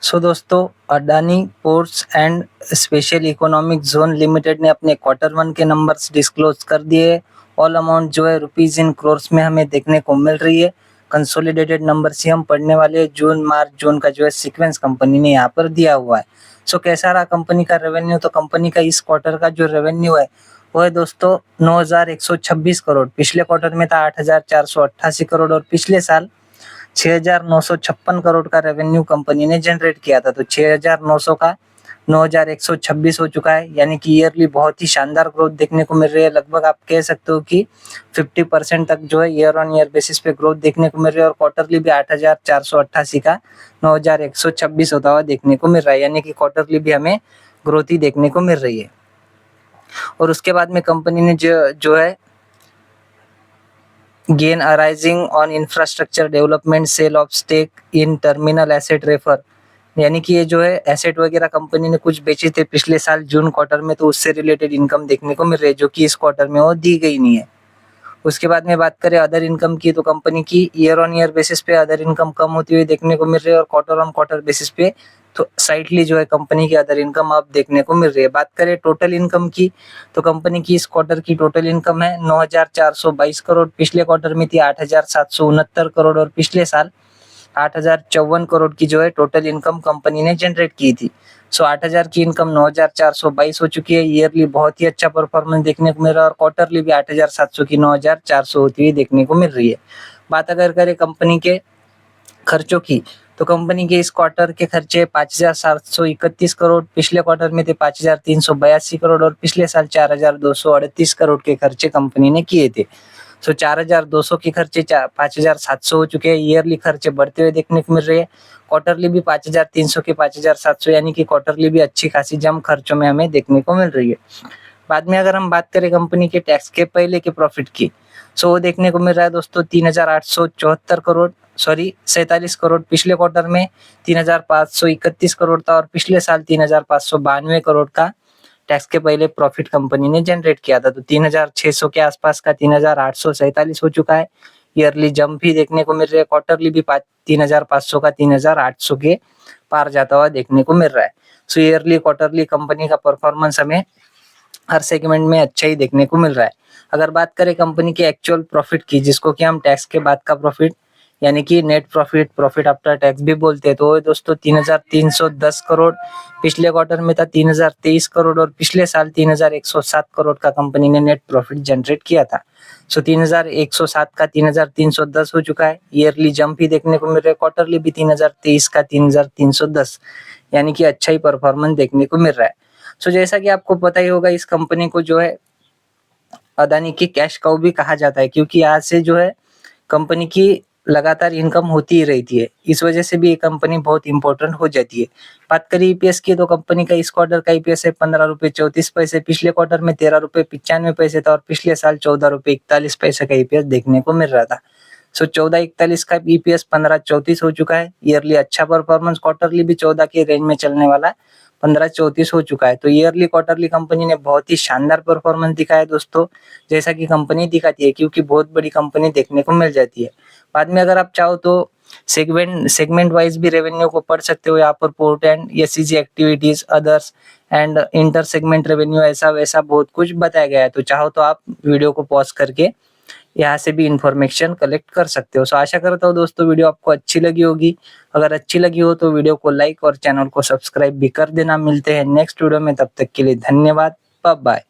दोस्तों, Adani ports and special economic zone limited ने अपने क्वार्टर 1 के नंबर्स डिस्क्लोज कर दिए। ऑल अमाउंट जो है रुपीज इन क्रोर्स में हमें देखने को मिल रही है। कंसोलिडेटेड नंबर्स ही हम पढ़ने वाले हैं। जून मार्च जून का जो है सीक्वेंस कंपनी ने यहाँ पर दिया हुआ है। कैसा रहा कंपनी का रेवेन्यू? तो कंपनी का इस क्वार्टर का जो रेवेन्यू है वो है दोस्तों 9,126 करोड़। पिछले क्वार्टर में था 8,488 करोड़ और पिछले साल 6,956 करोड़ का रेवेन्यू कंपनी ने जनरेट किया था। तो 6,900 का 9,126 हो चुका है, यानी कि ईयरली बहुत ही शानदार ग्रोथ देखने को मिल रही है। लगभग आप कह सकते हो कि 50% तक जो है ईयर ऑन ईयर बेसिस पे ग्रोथ देखने को मिल रही है। और क्वार्टरली भी 8,488 का 9,126 होता हुआ देखने को मिल रहा है, यानी कि क्वार्टरली भी हमें ग्रोथ ही देखने को मिल रही है। और उसके बाद में कंपनी ने जो है gain arising on infrastructure development sale of stake in terminal asset refer, यानी कि ये जो है एसेट वगैरह कंपनी ने कुछ बेचे थे पिछले साल जून क्वार्टर में, तो उससे रिलेटेड इनकम देखने को मिल रही है, जो कि इस क्वार्टर में वो दी गई नहीं है। उसके बाद में बात करें अदर इनकम की, तो कंपनी की ईयर ऑन ईयर बेसिस पे अदर इनकम कम होती हुई देखने को मिल रही है और क्वार्टर ऑन क्वार्टर बेसिस पे तो स्लाइटली जो है कंपनी की अदर इनकम अब देखने को मिल रही है। बात करें टोटल इनकम की, तो कंपनी की इस क्वार्टर की टोटल इनकम है 9,422 करोड़। पिछले क्वार्टर में थी 8,769 करोड़ और पिछले साल 8,054 करोड़ की जो है टोटल इनकम कंपनी ने जनरेट की थी। 8,000 की इनकम 9,422 हो चुकी है। ईयरली बहुत ही अच्छा परफॉर्मेंस देखने को मिल रहा है और क्वार्टरली भी 8,700 की 9,400 होती हुई देखने को मिल रही है। बात अगर करें कंपनी के खर्चों की, तो कंपनी के इस क्वार्टर के खर्चे 5,731 करोड़। पिछले क्वार्टर में थे 5,382 करोड़ और पिछले साल 4,238 करोड़ के खर्चे कंपनी ने किए थे। 4,200 के खर्चे 5,700 हो चुके हैं। ईयरली खर्चे बढ़ते हुए देखने को मिल रहे हैं। क्वार्टरली भी 5,300 के 5,700, यानी कि क्वार्टरली भी अच्छी खासी जम खर्चों में हमें देखने को मिल रही है। बाद में अगर हम बात करें कंपनी के टैक्स के पहले के प्रॉफिट की, वो देखने को मिल रहा है दोस्तों 3,874 करोड़, 47 करोड़। पिछले क्वार्टर में 3,531 करोड़ था और पिछले साल 3,592 करोड़ का टैक्स के पहले प्रॉफिट कंपनी ने जनरेट किया था। तो 3,600 के आसपास का 3,847 हो चुका है। ईयरली जंप भी देखने को मिल रही है। क्वार्टरली भी 3,500 का 3,800 के पार जाता हुआ देखने को मिल रहा है। ईयरली क्वार्टरली कंपनी का परफॉर्मेंस हमें हर सेगमेंट में अच्छा ही देखने को मिल रहा है। अगर बात करें कंपनी के एक्चुअल प्रॉफिट की, जिसको कि हम टैक्स के बाद का प्रॉफिट यानी कि net profit, profit after tax भी बोलते हैं, तो दोस्तों 3,310 करोड़। पिछले क्वार्टर में था 3,023 करोड़ और पिछले साल 3,107 करोड़ का कंपनी ने नेट प्रॉफिट जनरेट किया था। 3,107 का 3,310 हो चुका है। ईयरली जंप ही देखने को मिल रहा है। क्वार्टरली भी 3,023 का 3,310, यानी कि अच्छा ही परफॉर्मेंस देखने को मिल रहा है। जैसा कि आपको पता ही होगा, इस कंपनी को जो है अदानी की कैश काउ भी कहा जाता है, क्योंकि यहाँ से जो है कंपनी की लगातार इनकम होती ही रहती है। इस वजह से भी ये कंपनी बहुत इंपॉर्टेंट हो जाती है। बात करें ईपीएस की, तो कंपनी का इस क्वार्टर का ईपीएस है 15.34 रुपए। पिछले क्वार्टर में 13.95 था और पिछले साल 14.41 का ईपीएस देखने को मिल रहा था। 14.41 का ईपीएस 15.34 हो चुका है। ईयरली अच्छा परफॉर्मेंस, क्वार्टरली भी 14 के रेंज में चलने वाला 15.34 हो चुका है। तो ईयरली क्वार्टरली कंपनी ने बहुत ही शानदार परफॉर्मेंस दिखाया दोस्तों, जैसा कि कंपनी दिखाती है, क्योंकि बहुत बड़ी कंपनी देखने को मिल जाती है। बाद में अगर आप चाहो तो सेगमेंट वाइज भी रेवेन्यू को पढ़ सकते हो। यहाँ पर port and SCG activities, others and inter segment revenue, ऐसा वैसा बहुत कुछ बताया गया है। तो चाहो तो आप वीडियो को पॉज करके यहाँ से भी इंफॉर्मेशन कलेक्ट कर सकते हो। आशा करता हूँ दोस्तों वीडियो आपको अच्छी लगी होगी। अगर अच्छी लगी हो तो वीडियो को लाइक और चैनल को सब्सक्राइब भी कर देना। मिलते हैं नेक्स्ट वीडियो में, तब तक के लिए धन्यवाद। Bye bye.